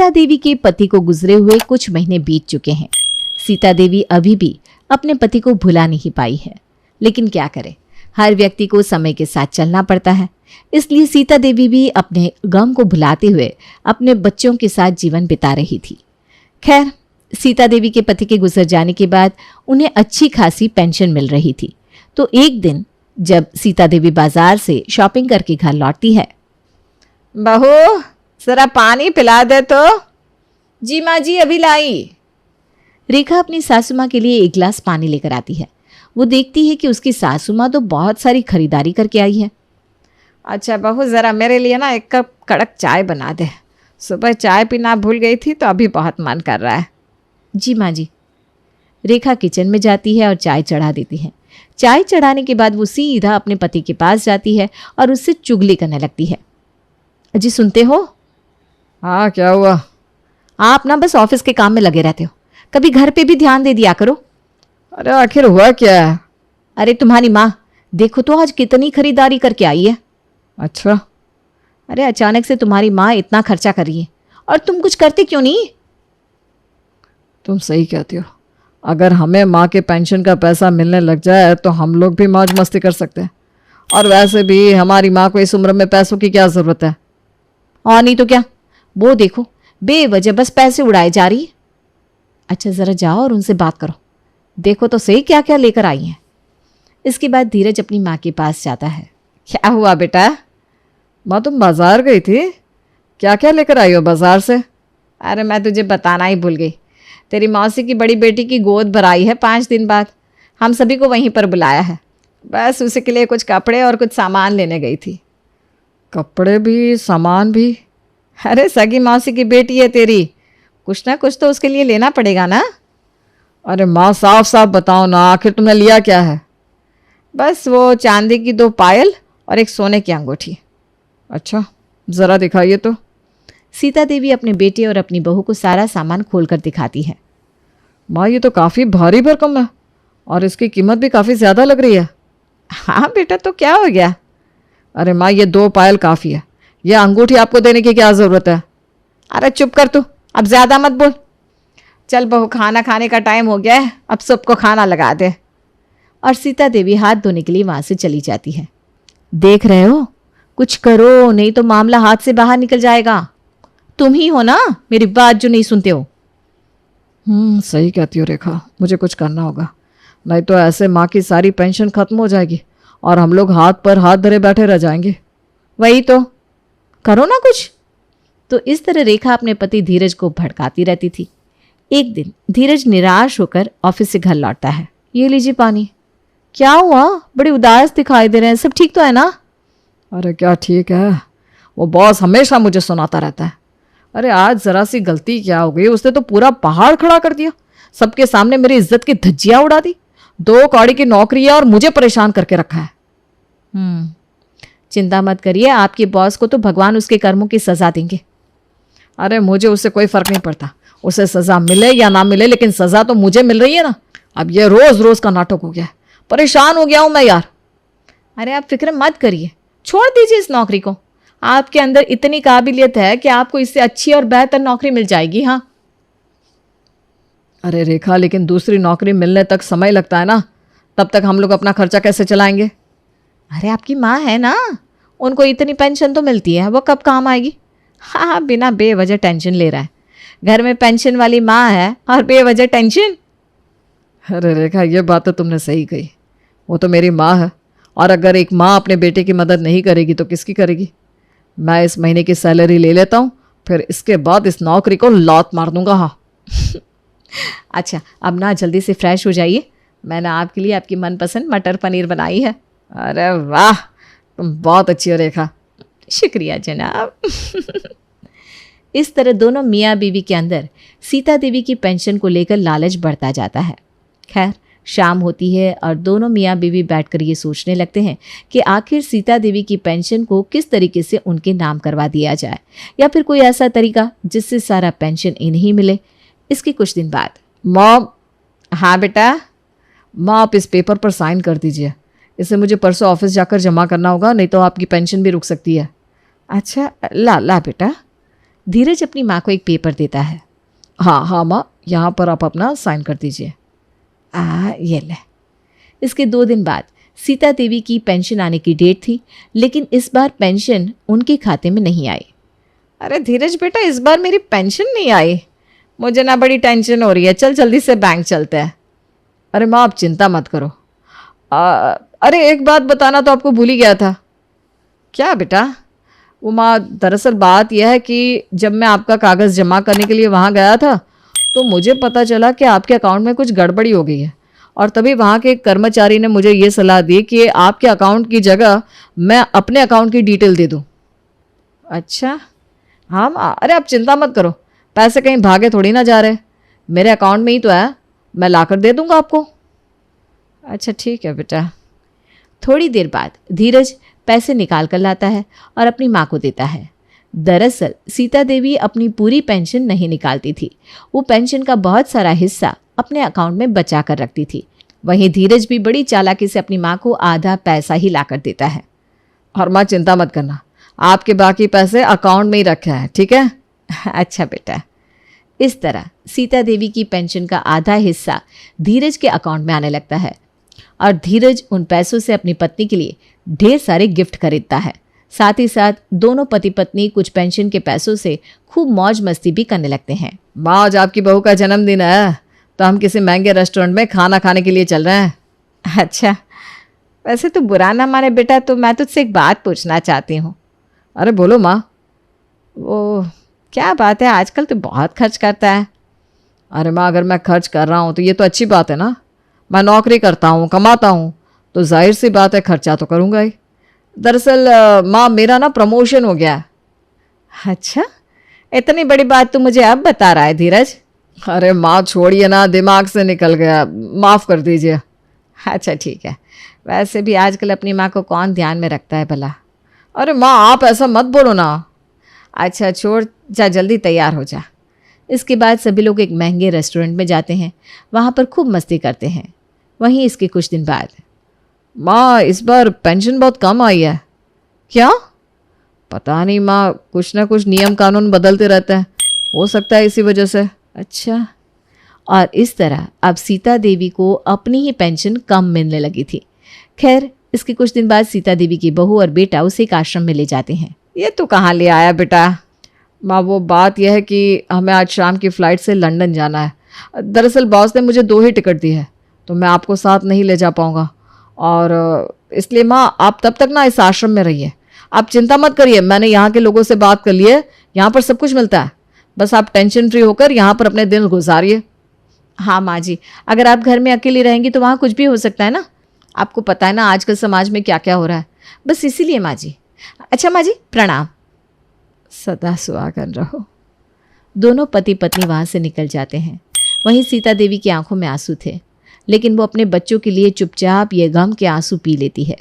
सीता देवी के पति को गुजरे हुए कुछ महीने बीत चुके हैं। सीता देवी अभी भी अपने पति को भुला नहीं पाई है, लेकिन क्या करे, हर व्यक्ति को समय के साथ चलना पड़ता है। इसलिए सीता देवी भी अपने गम को भुलाते हुए अपने बच्चों के साथ जीवन बिता रही थी। खैर, सीता देवी के पति के गुजर जाने के बाद उन्हें अच्छी खासी पेंशन मिल रही थी। तो एक दिन जब सीता देवी बाजार से शॉपिंग करके घर लौटती है, बहू जरा पानी पिला दे तो। जी माँ जी, अभी लाई। रेखा अपनी सासू माँ के लिए एक गिलास पानी लेकर आती है। वो देखती है कि उसकी सासू माँ तो बहुत सारी खरीदारी करके आई है। अच्छा बहू, ज़रा मेरे लिए ना एक कप कड़क चाय बना दे। सुबह चाय पीना भूल गई थी तो अभी बहुत मन कर रहा है। जी माँ जी। रेखा किचन में जाती है और चाय चढ़ा देती है। चाय चढ़ाने के बाद वो सीधा अपने पति के पास जाती है और उससे चुगली करने लगती है। जी सुनते हो? हाँ, क्या हुआ? आप ना बस ऑफिस के काम में लगे रहते हो, कभी घर पे भी ध्यान दे दिया करो। अरे आखिर हुआ क्या है? अरे तुम्हारी माँ देखो तो आज कितनी खरीदारी करके आई है। अच्छा। अरे अचानक से तुम्हारी माँ इतना खर्चा कर रही है और तुम कुछ करते क्यों नहीं? तुम सही कहती हो। अगर हमें माँ के पेंशन का पैसा मिलने लग जाए तो हम लोग भी मौज मस्ती कर सकते हैं। और वैसे भी हमारी माँ को इस उम्र में पैसों की क्या ज़रूरत है? और नहीं तो क्या, वो देखो बेवजह बस पैसे उड़ाए जा रही है। अच्छा ज़रा जाओ और उनसे बात करो, देखो तो सही क्या क्या लेकर आई हैं। इसके बाद धीरज अपनी माँ के पास जाता है। क्या हुआ बेटा? माँ तुम बाज़ार गई थी, क्या क्या लेकर आई हो बाज़ार से? अरे मैं तुझे बताना ही भूल गई, तेरी मौसी की बड़ी बेटी की गोद भराई है 5 दिन बाद। हम सभी को वहीं पर बुलाया है, बस उसी के लिए कुछ कपड़े और कुछ सामान लेने गई थी। कपड़े भी सामान भी? अरे सगी मौसी की बेटी है तेरी, कुछ ना कुछ तो उसके लिए लेना पड़ेगा ना। अरे माँ साफ साफ बताओ ना, आखिर तुमने लिया क्या है? बस वो चांदी की 2 पायल और एक सोने की अंगूठी। अच्छा ज़रा दिखाइए तो। सीता देवी अपने बेटे और अपनी बहू को सारा सामान खोलकर दिखाती है। माँ ये तो काफ़ी भारी भरकम है और इसकी कीमत भी काफ़ी ज़्यादा लग रही है। हाँ बेटा, तो क्या हो गया? अरे माँ ये 2 पायल काफ़ी है, ये अंगूठी आपको देने की क्या ज़रूरत है? अरे चुप कर तू, अब ज़्यादा मत बोल। चल बहू, खाना खाने का टाइम हो गया है, अब सबको खाना लगा दे। और सीता देवी हाथ धोने के लिए वहां से चली जाती है। देख रहे हो, कुछ करो नहीं तो मामला हाथ से बाहर निकल जाएगा। तुम ही हो ना मेरी बात जो नहीं सुनते हो। सही कहती हो रेखा, मुझे कुछ करना होगा, नहीं तो ऐसे माँ की सारी पेंशन खत्म हो जाएगी और हम लोग हाथ पर हाथ धरे बैठे रह जाएंगे। वही तो, करो ना कुछ। तो इस तरह रेखा अपने पति धीरज को भड़काती रहती थी। एक दिन धीरज निराश होकर ऑफिस से घर लौटता है। ये लीजिए पानी। क्या हुआ, बड़े उदास दिखाई दे रहे हैं, सब ठीक तो है ना? अरे क्या ठीक है, वो बॉस हमेशा मुझे सुनाता रहता है। अरे आज ज़रा सी गलती क्या हो गई, उसने तो पूरा पहाड़ खड़ा कर दिया, सबके सामने मेरी इज्जत की धज्जियां उड़ा दी। 2 कौड़ी की नौकरी है और मुझे परेशान करके रखा है। चिंता मत करिए, आपके बॉस को तो भगवान उसके कर्मों की सज़ा देंगे। अरे मुझे उससे कोई फ़र्क नहीं पड़ता, उसे सज़ा मिले या ना मिले, लेकिन सज़ा तो मुझे मिल रही है ना। अब ये रोज़ रोज़ का नाटक हो गया है, परेशान हो गया हूँ मैं यार। अरे आप फिक्र मत करिए, छोड़ दीजिए इस नौकरी को। आपके अंदर इतनी काबिलियत है कि आपको इससे अच्छी और बेहतर नौकरी मिल जाएगी। हाँ। अरे रेखा, लेकिन दूसरी नौकरी मिलने तक समय लगता है ना, तब तक हम लोग अपना खर्चा कैसे चलाएंगे? अरे आपकी माँ है ना, उनको इतनी पेंशन तो मिलती है, वो कब काम आएगी? हाँ, बिना बेवजह टेंशन ले रहा है। घर में पेंशन वाली माँ है और बेवजह टेंशन। अरे रेखा, ये बात तो तुमने सही कही, वो तो मेरी माँ है, और अगर एक माँ अपने बेटे की मदद नहीं करेगी तो किसकी करेगी? मैं इस महीने की सैलरी ले लेता हूँ, फिर इसके बाद इस नौकरी को लात मार दूंगा। हाँ। अच्छा, अब ना जल्दी से फ्रेश हो जाइए, मैंने आपके लिए आपकी मनपसंद मटर पनीर बनाई है। अरे वाह, तुम बहुत अच्छी हो रेखा। शुक्रिया जनाब। इस तरह दोनों मियाँ बीवी के अंदर सीता देवी की पेंशन को लेकर लालच बढ़ता जाता है। खैर, शाम होती है और दोनों मियाँ बीवी बैठकर ये सोचने लगते हैं कि आखिर सीता देवी की पेंशन को किस तरीके से उनके नाम करवा दिया जाए, या फिर कोई ऐसा तरीका जिससे सारा पेंशन इन्हें मिले। इसके कुछ दिन बाद, माँ। हाँ बेटा। माँ आप इस पेपर पर साइन कर दीजिए, इसे मुझे परसों ऑफिस जाकर जमा करना होगा, नहीं तो आपकी पेंशन भी रुक सकती है। अच्छा ला ला बेटा। धीरज अपनी माँ को एक पेपर देता है। हाँ हाँ माँ, यहाँ पर आप अपना साइन कर दीजिए। ये ले। इसके 2 दिन बाद सीता देवी की पेंशन आने की डेट थी, लेकिन इस बार पेंशन उनके खाते में नहीं आई। अरे धीरज बेटा, इस बार मेरी पेंशन नहीं आई, मुझे ना बड़ी टेंशन हो रही है, चल जल्दी से बैंक चलते हैं। अरे माँ आप चिंता मत करो। अरे एक बात बताना तो आपको भूल ही गया था। क्या बेटा? वो माँ, दरअसल बात यह है कि जब मैं आपका कागज़ जमा करने के लिए वहाँ गया था तो मुझे पता चला कि आपके अकाउंट में कुछ गड़बड़ी हो गई है, और तभी वहाँ के एक कर्मचारी ने मुझे ये सलाह दी कि आपके अकाउंट की जगह मैं अपने अकाउंट की डिटेल दे दूँ। अच्छा हाँ माँ, अरे आप चिंता मत करो, पैसे कहीं भागे थोड़ी ना जा रहे, मेरे अकाउंट में ही तो है, मैं लाकर दे दूँगा आपको। अच्छा ठीक है बेटा। थोड़ी देर बाद धीरज पैसे निकाल कर लाता है और अपनी माँ को देता है। दरअसल सीता देवी अपनी पूरी पेंशन नहीं निकालती थी, वो पेंशन का बहुत सारा हिस्सा अपने अकाउंट में बचा कर रखती थी। वहीं धीरज भी बड़ी चालाकी से अपनी माँ को आधा पैसा ही लाकर देता है। और माँ चिंता मत करना, आपके बाकी पैसे अकाउंट में ही रखे हैं, ठीक है? अच्छा बेटा। इस तरह सीता देवी की पेंशन का आधा हिस्सा धीरज के अकाउंट में आने लगता है और धीरज उन पैसों से अपनी पत्नी के लिए ढेर सारे गिफ्ट खरीदता है। साथ ही साथ दोनों पति पत्नी कुछ पेंशन के पैसों से खूब मौज मस्ती भी करने लगते हैं। माँ आज आपकी बहू का जन्मदिन है तो हम किसी महंगे रेस्टोरेंट में खाना खाने के लिए चल रहे हैं। अच्छा, वैसे तो बुरा ना माने बेटा, तो मैं तुझसे एक बात पूछना चाहती हूँ। अरे बोलो माँ। वो क्या बात है, आजकल तो बहुत खर्च करता है। अरे माँ, अगर मैं खर्च कर रहा हूँ तो ये तो अच्छी बात है ना, मैं नौकरी करता हूँ, कमाता हूँ, तो जाहिर सी बात है खर्चा तो करूँगा ही। दरअसल माँ मेरा ना प्रमोशन हो गया है। अच्छा, इतनी बड़ी बात तो मुझे अब बता रहा है धीरज। अरे माँ छोड़िए ना, दिमाग से निकल गया, माफ़ कर दीजिए। अच्छा ठीक है, वैसे भी आजकल अपनी माँ को कौन ध्यान में रखता है भला। अरे माँ आप ऐसा मत बोलो ना। अच्छा छोड़, जा जल्दी तैयार हो जा। इसके बाद सभी लोग एक महंगे रेस्टोरेंट में जाते हैं, वहाँ पर खूब मस्ती करते हैं। वहीं इसके कुछ दिन बाद, माँ इस बार पेंशन बहुत कम आई है। क्या? पता नहीं माँ, कुछ ना कुछ नियम कानून बदलते रहते हैं, हो सकता है इसी वजह से। अच्छा। और इस तरह अब सीता देवी को अपनी ही पेंशन कम मिलने लगी थी। खैर, इसके कुछ दिन बाद सीता देवी की बहू और बेटा उसे एक आश्रम में ले जाते हैं। ये तो कहाँ ले आया बेटा? माँ वो बात यह है कि हमें आज शाम की फ़्लाइट से लंदन जाना है। दरअसल बॉस ने मुझे 2 ही टिकट दी है, तो मैं आपको साथ नहीं ले जा पाऊँगा, और इसलिए माँ आप तब तक ना इस आश्रम में रहिए। आप चिंता मत करिए, मैंने यहाँ के लोगों से बात कर ली है, यहाँ पर सब कुछ मिलता है, बस आप टेंशन फ्री होकर यहाँ पर अपने दिन गुजारिए। हाँ माँ जी, अगर आप घर में अकेली रहेंगी तो वहाँ कुछ भी हो सकता है ना, आपको पता है ना आजकल समाज में क्या क्या हो रहा है, बस इसीलिए माँ जी। अच्छा माँ जी, प्रणाम। सदा सुहागन रहो। दोनों पति पत्नी वहाँ से निकल जाते हैं। वहीं सीता देवी की आंखों में आंसू थे, लेकिन वो अपने बच्चों के लिए चुपचाप ये गम के आंसू पी लेती है।